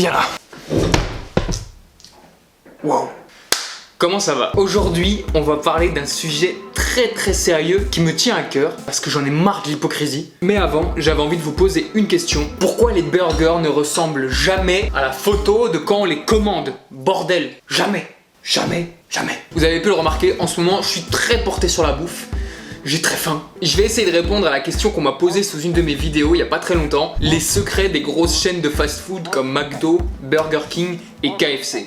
Viens là. Wow. Comment ça va? Aujourd'hui, on va parler d'un sujet très sérieux qui me tient à cœur parce que j'en ai marre de l'hypocrisie. Mais avant, j'avais envie de vous poser une question. Pourquoi les burgers ne ressemblent jamais à la photo de quand on les commande? Bordel, jamais. Vous avez pu le remarquer, en ce moment, je suis très porté sur la bouffe. J'ai très faim. Je vais essayer de répondre à la question qu'on m'a posée sous une de mes vidéos il y a pas très longtemps. Les secrets des grosses chaînes de fast-food comme McDo, Burger King et KFC.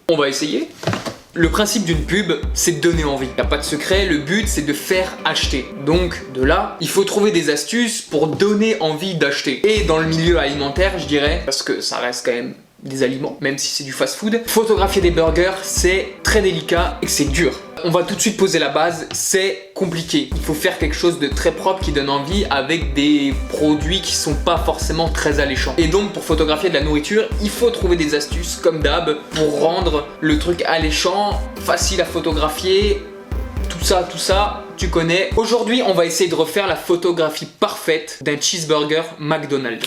On va essayer. Le principe d'une pub, c'est de donner envie. Y a pas de secret, le but c'est de faire acheter. Donc de là, il faut trouver des astuces pour donner envie d'acheter. Et dans le milieu alimentaire, je dirais, parce que ça reste quand même des aliments, même si c'est du fast-food, photographier des burgers, c'est très délicat et c'est dur. On va tout de suite poser la base, c'est compliqué. Il faut faire quelque chose de très propre qui donne envie avec des produits qui sont pas forcément très alléchants. Et donc pour photographier de la nourriture, il faut trouver des astuces comme d'hab pour rendre le truc alléchant, facile à photographier, tout ça, tu connais. Aujourd'hui, on va essayer de refaire la photographie parfaite d'un cheeseburger McDonald's.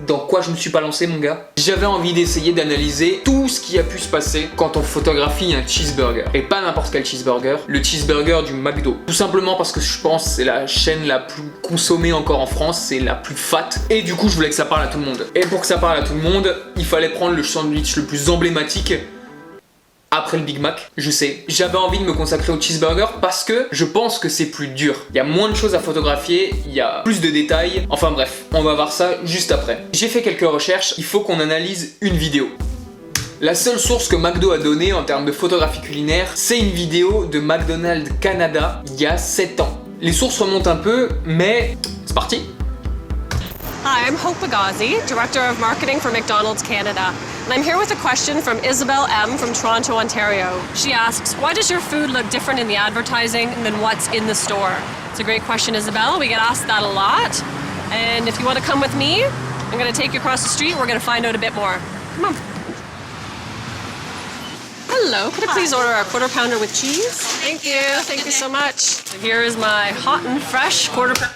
Dans quoi je me suis pas lancé, mon gars? J'avais envie d'essayer d'analyser tout ce qui a pu se passer quand on photographie un cheeseburger. Et pas n'importe quel cheeseburger, le cheeseburger du McDo. Tout simplement parce que je pense que c'est la chaîne la plus consommée encore en France, c'est la plus fat. Et du coup, je voulais que ça parle à tout le monde. Et pour que ça parle à tout le monde, il fallait prendre le sandwich le plus emblématique après le Big Mac. Je sais, j'avais envie de me consacrer au cheeseburger parce que je pense que c'est plus dur. Il y a moins de choses à photographier, il y a plus de détails. Enfin bref, on va voir ça juste après. J'ai fait quelques recherches, il faut qu'on analyse une vidéo. La seule source que McDo a donnée en termes de photographie culinaire, c'est une vidéo de McDonald's Canada il y a 7 ans. Les sources remontent un peu, mais c'est parti. Hi, I'm Hope Bagazi, Director of Marketing for McDonald's Canada, and I'm here with a question from Isabel M. from Toronto, Ontario. She asks, why does your food look different in the advertising than what's in the store? It's a great question, Isabel. We get asked that a lot. And if you want to come with me, I'm going to take you across the street. We're going to find out a bit more. Come on. Hello, could I please order a quarter pounder with cheese? Thank you. Thank you so much. So here is my hot and fresh quarter pounder.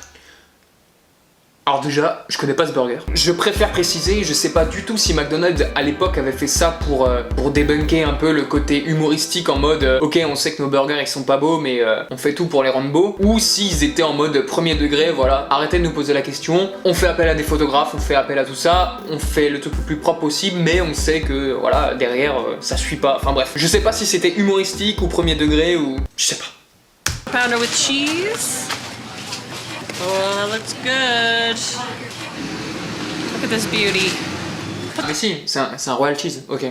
Alors déjà, je connais pas ce burger. Je préfère préciser, je sais pas du tout si McDonald's à l'époque avait fait ça pour débunker un peu le côté humoristique en mode ok, on sait que nos burgers ils sont pas beaux mais on fait tout pour les rendre beaux, ou s'ils étaient en mode premier degré, voilà, arrêtez de nous poser la question, on fait appel à des photographes, on fait appel à tout ça, on fait le truc le plus propre possible mais on sait que voilà, derrière ça suit pas, enfin bref. Je sais pas si c'était humoristique ou premier degré ou... je sais pas. Pounder with cheese. Oh, that looks good. Look at this beauty. Mais si, c'est un Royal Cheese, ok,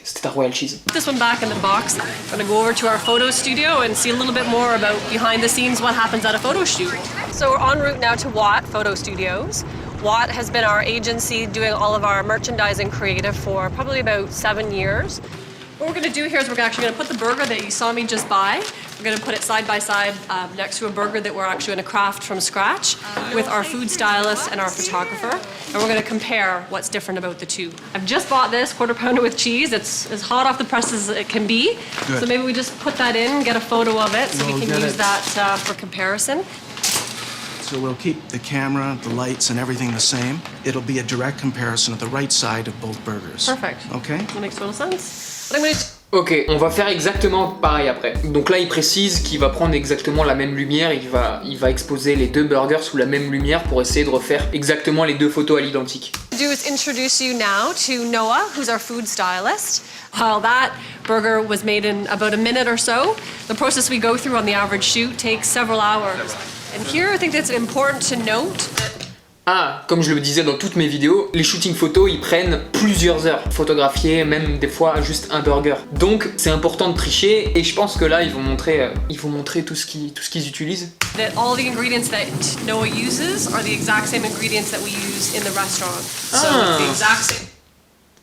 c'était un Royal Cheese. Put this one back in the box. I'm gonna go over to our photo studio and see a little bit more about behind the scenes what happens at a photo shoot. So we're en route now to Watt Photo Studios. Watt has been our agency doing all of our merchandising creative for probably about 7 years. What we're gonna do here is we're actually gonna put the burger that you saw me just buy. We're going to put it side by side next to a burger that we're actually going to craft from scratch with our food stylist and our photographer. And we're going to compare what's different about the two. I've just bought this quarter pounder with cheese. It's as hot off the press as it can be. Good. So maybe we just put that in, get a photo of it so we can use that for comparison. So we'll keep the camera, the lights, and everything the same. It'll be a direct comparison of the right side of both burgers. Perfect. Okay? That makes total sense. What I'm going to Ok, on va faire exactement pareil après. Donc là, il précise qu'il va prendre exactement la même lumière, il va exposer les deux burgers sous la même lumière pour essayer de refaire exactement les deux photos à l'identique. do is introduce you now to Noah, who's our food stylist. While that burger was made in about a minute or so, the process we go through on the average shoot takes several hours. And here I think it's important to note that comme je le disais dans toutes mes vidéos, les shootings photos ils prennent plusieurs heures. Photographier, même des fois juste un burger. Donc c'est important de tricher et je pense que là ils vont montrer tout ce qu'ils utilisent. that all the ingredients that Noah uses are the exact same ingredients that we use in the restaurant. So the exact same.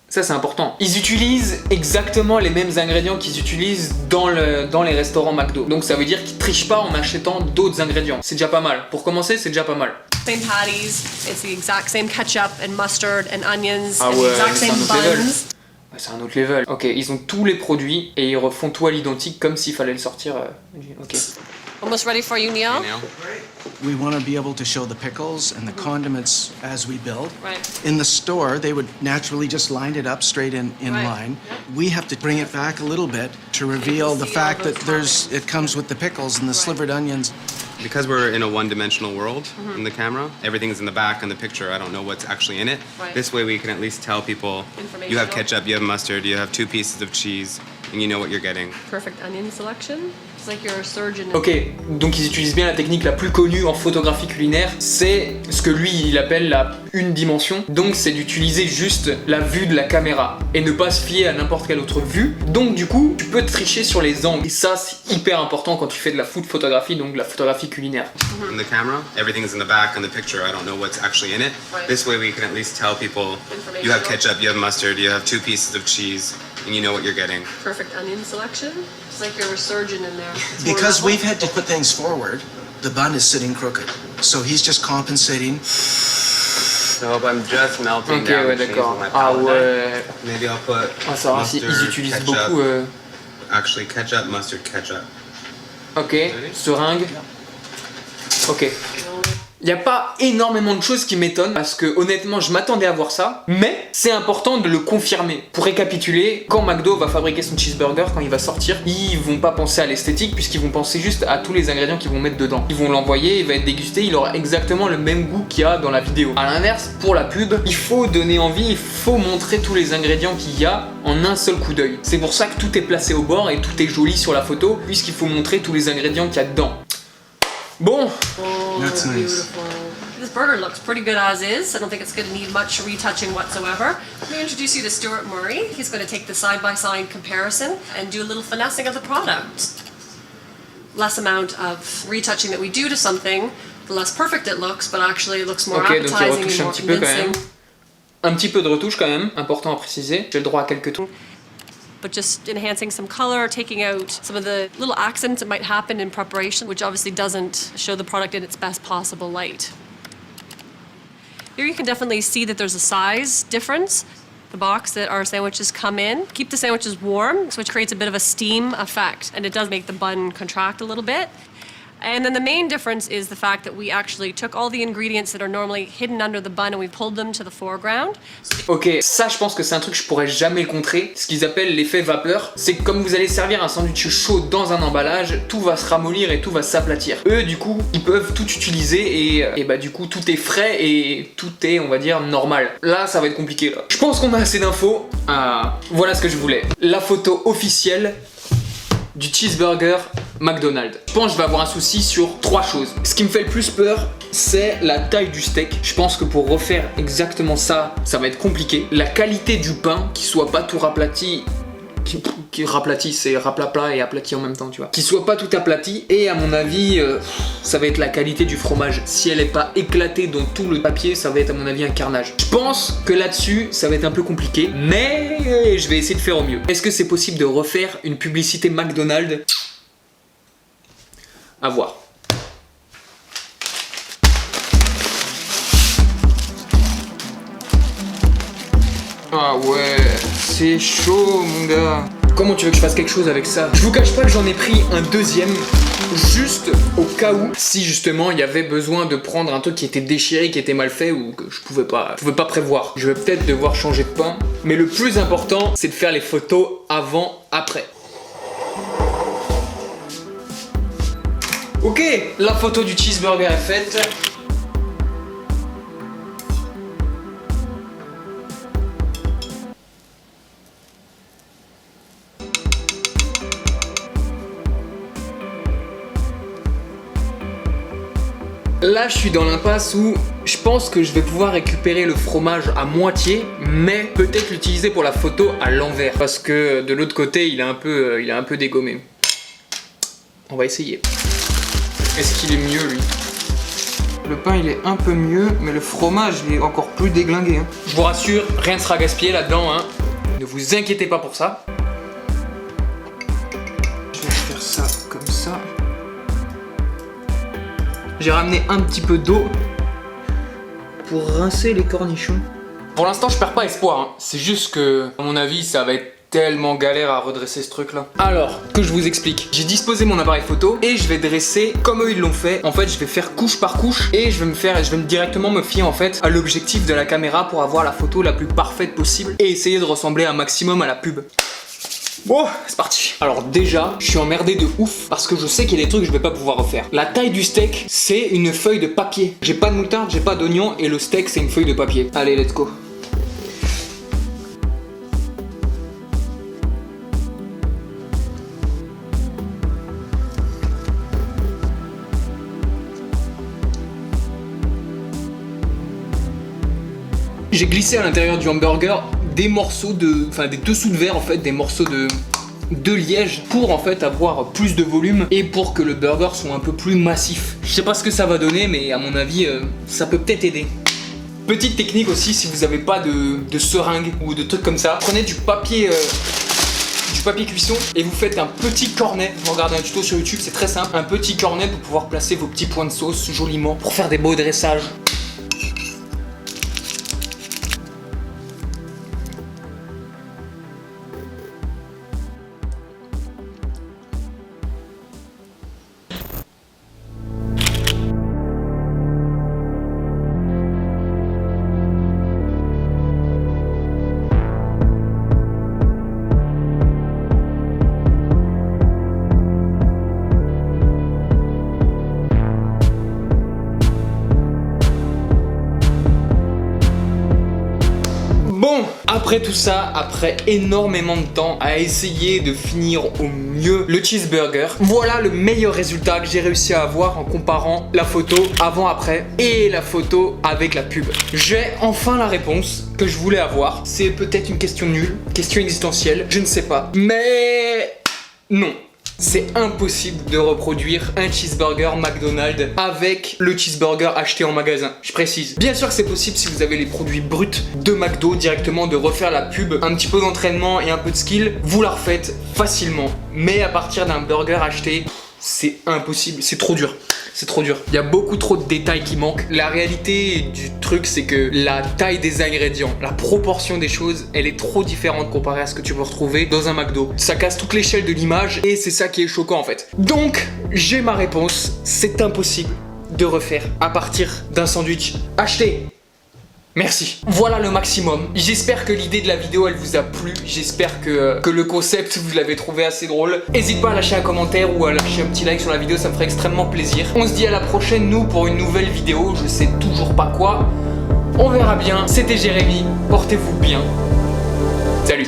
Ça c'est important. Ils utilisent exactement les mêmes ingrédients qu'ils utilisent dans les restaurants McDo. Donc ça veut dire qu'ils trichent pas en achetant d'autres ingrédients. C'est déjà pas mal. Pour commencer, c'est déjà pas mal. Same patties, it's the exact same ketchup and mustard and onions Ah and ouais, the exact c'est same un autre level. buns. Ouais, c'est un autre level. Ok, ils ont tous les produits et ils refont tout à l'identique comme s'il fallait le sortir. Ok. Almost ready for you, Neil? We want to be able to show the pickles and the condiments as we build. Right. In the store, they would naturally just line it up straight in Right. line. We have to bring it back a little bit to reveal the see fact all that those it comes with the pickles and the slivered onions. Because we're in a one-dimensional world in the camera, everything's in the back in the picture. I don't know what's actually in it. Right. This way we can at least tell people, you have ketchup, you have mustard, you have 2 pieces of cheese, and you know what you're getting. Perfect onion selection. It's like you're a surgeon. Ok, donc ils utilisent bien la technique la plus connue en photographie culinaire, c'est ce que lui il appelle la une dimension. Donc c'est d'utiliser juste la vue de la caméra et ne pas se fier à n'importe quelle autre vue. Donc du coup, tu peux tricher sur les angles. Et ça c'est hyper important quand tu fais de la food photographie, donc de la photographie culinaire. In the camera, everything's in the back in the picture. I don't know what's actually in it. Right. This way we can at least tell people, you have ketchup, you have mustard, you have 2 pieces of cheese, and you know what you're getting. Perfect onion selection. It's like you're a surgeon in there. It's Because more we've had to put things forward, the bun is sitting crooked. So he's just compensating. So I'm just melting Ok, down ouais, the cheese d'accord. with my Ah palette ouais. knife. Maybe I'll put Ah, ça va, ils mustard, utilisent ketchup. beaucoup. Actually, ketchup, mustard, ketchup. Ok, seringue. Ok. Il n'y a pas énormément de choses qui m'étonnent parce que honnêtement je m'attendais à voir ça, mais c'est important de le confirmer. Pour récapituler, quand McDo va fabriquer son cheeseburger, quand il va sortir, ils vont pas penser à l'esthétique puisqu'ils vont penser juste à tous les ingrédients qu'ils vont mettre dedans. Ils vont l'envoyer, il va être dégusté, il aura exactement le même goût qu'il y a dans la vidéo. A l'inverse, pour la pub, il faut donner envie, il faut montrer tous les ingrédients qu'il y a en un seul coup d'œil. C'est pour ça que tout est placé au bord et tout est joli sur la photo puisqu'il faut montrer tous les ingrédients qu'il y a dedans. Bon, Oh, That's nice. beautiful. This burger looks pretty good as is. I don't think it's going to need much retouching whatsoever. Let me introduce you to Stuart Murray. He's going to take the side-by-side comparison and do a little finessing of the product. Less amount of retouching that we do to something, the less perfect it looks, but actually it looks more ok, donc il appetizing retouche and un more petit peu quand même. convincing. Un petit peu de retouche quand même, important à préciser. J'ai le droit à quelques tours. But just enhancing some color, taking out some of the little accents that might happen in preparation, which obviously doesn't show the product in its best possible light. Here you can definitely see that there's a size difference. The box that our sandwiches come in. Keep the sandwiches warm, which creates a bit of a steam effect, and it does make the bun contract a little bit. And then the main difference is the fact that we actually took all the ingredients that are normally hidden under the bun and we pulled them to the foreground. Ok, ça je pense que c'est un truc que je pourrais jamais contrer. Ce qu'ils appellent l'effet vapeur, c'est que comme vous allez servir un sandwich chaud dans un emballage, tout va se ramollir et tout va s'aplatir. Eux du coup, ils peuvent tout utiliser et bah du coup tout est frais et tout est on va dire normal. Là ça va être compliqué là. Je pense qu'on a assez d'infos. Ah, voilà ce que je voulais. La photo officielle du cheeseburger McDonald's. Je pense que je vais avoir un souci sur 3 choses. Ce qui me fait le plus peur, c'est la taille du steak. Je pense que pour refaire exactement ça, ça va être compliqué. La qualité du pain, qui soit pas tout raplati, qui raplati, c'est raplapla et aplati en même temps, tu vois. Qui soit pas tout aplati, et à mon avis, ça va être la qualité du fromage. Si elle est pas éclatée dans tout le papier, ça va être à mon avis un carnage. Je pense que là-dessus, ça va être un peu compliqué, mais je vais essayer de faire au mieux. Est-ce que c'est possible de refaire une publicité McDonald's? À voir. Ah ouais, c'est chaud mon gars. Comment tu veux que je fasse quelque chose avec ça? Je vous cache pas que j'en ai pris un deuxième, juste au cas où, si justement il y avait besoin de prendre un truc qui était déchiré, qui était mal fait ou que je pouvais pas prévoir. Je vais peut-être devoir changer de pain, mais le plus important, c'est de faire les photos avant, après. Ok, la photo du cheeseburger est faite. Là, je suis dans l'impasse où je pense que je vais pouvoir récupérer le fromage à moitié, mais peut-être l'utiliser pour la photo à l'envers, parce que de l'autre côté, il est un peu dégommé. On va essayer. Est-ce qu'il est mieux, lui? Le pain, il est un peu mieux, mais le fromage, il est encore plus déglingué. Hein. Je vous rassure, rien ne sera gaspillé là-dedans. Hein. Ne vous inquiétez pas pour ça. Je vais faire ça comme ça. J'ai ramené un petit peu d'eau pour rincer les cornichons. Pour l'instant, je perds pas espoir. Hein. C'est juste que, à mon avis, ça va être tellement galère à redresser ce truc là. Alors, que je vous explique. J'ai disposé mon appareil photo et je vais dresser comme eux ils l'ont fait. En fait, je vais faire couche par couche et je vais directement me fier en fait à l'objectif de la caméra pour avoir la photo la plus parfaite possible et essayer de ressembler un maximum à la pub. Bon, c'est parti. Alors déjà, je suis emmerdé de ouf parce que je sais qu'il y a des trucs que je vais pas pouvoir refaire. La taille du steak, c'est une feuille de papier. J'ai pas de moutarde, j'ai pas d'oignon et le steak c'est une feuille de papier. Allez, let's go. J'ai glissé à l'intérieur du hamburger des morceaux de... Enfin des dessous de verre en fait, des morceaux de liège pour en fait avoir plus de volume et pour que le burger soit un peu plus massif. Je sais pas ce que ça va donner mais à mon avis ça peut peut-être aider. Petite technique aussi, si vous n'avez pas de seringue ou de trucs comme ça, prenez du papier cuisson et vous faites un petit cornet. Vous regardez un tuto sur YouTube, c'est très simple. Un petit cornet pour pouvoir placer vos petits points de sauce joliment pour faire des beaux dressages. Bon, après tout ça, après énormément de temps à essayer de finir au mieux le cheeseburger, voilà le meilleur résultat que j'ai réussi à avoir en comparant la photo avant-après et la photo avec la pub. J'ai enfin la réponse que je voulais avoir. C'est peut-être une question nulle, question existentielle, je ne sais pas. Mais non. C'est impossible de reproduire un cheeseburger McDonald's avec le cheeseburger acheté en magasin. Je précise. Bien sûr que c'est possible si vous avez les produits bruts de McDo directement de refaire la pub. Un petit peu d'entraînement et un peu de skill, vous la refaites facilement. Mais à partir d'un burger acheté, c'est impossible. C'est trop dur. C'est trop dur. Il y a beaucoup trop de détails qui manquent. La réalité du truc, c'est que la taille des ingrédients, la proportion des choses, elle est trop différente comparée à ce que tu peux retrouver dans un McDo. Ça casse toute l'échelle de l'image et c'est ça qui est choquant en fait. Donc, j'ai ma réponse. C'est impossible de refaire à partir d'un sandwich acheté. Merci. Voilà le maximum. J'espère que l'idée de la vidéo elle vous a plu. J'espère que le concept vous l'avez trouvé assez drôle. N'hésite pas à lâcher un commentaire ou à lâcher un petit like sur la vidéo, ça me ferait extrêmement plaisir. On se dit à la prochaine nous pour une nouvelle vidéo. Je sais toujours pas quoi. On verra bien. C'était Jérémy. Portez-vous bien. Salut.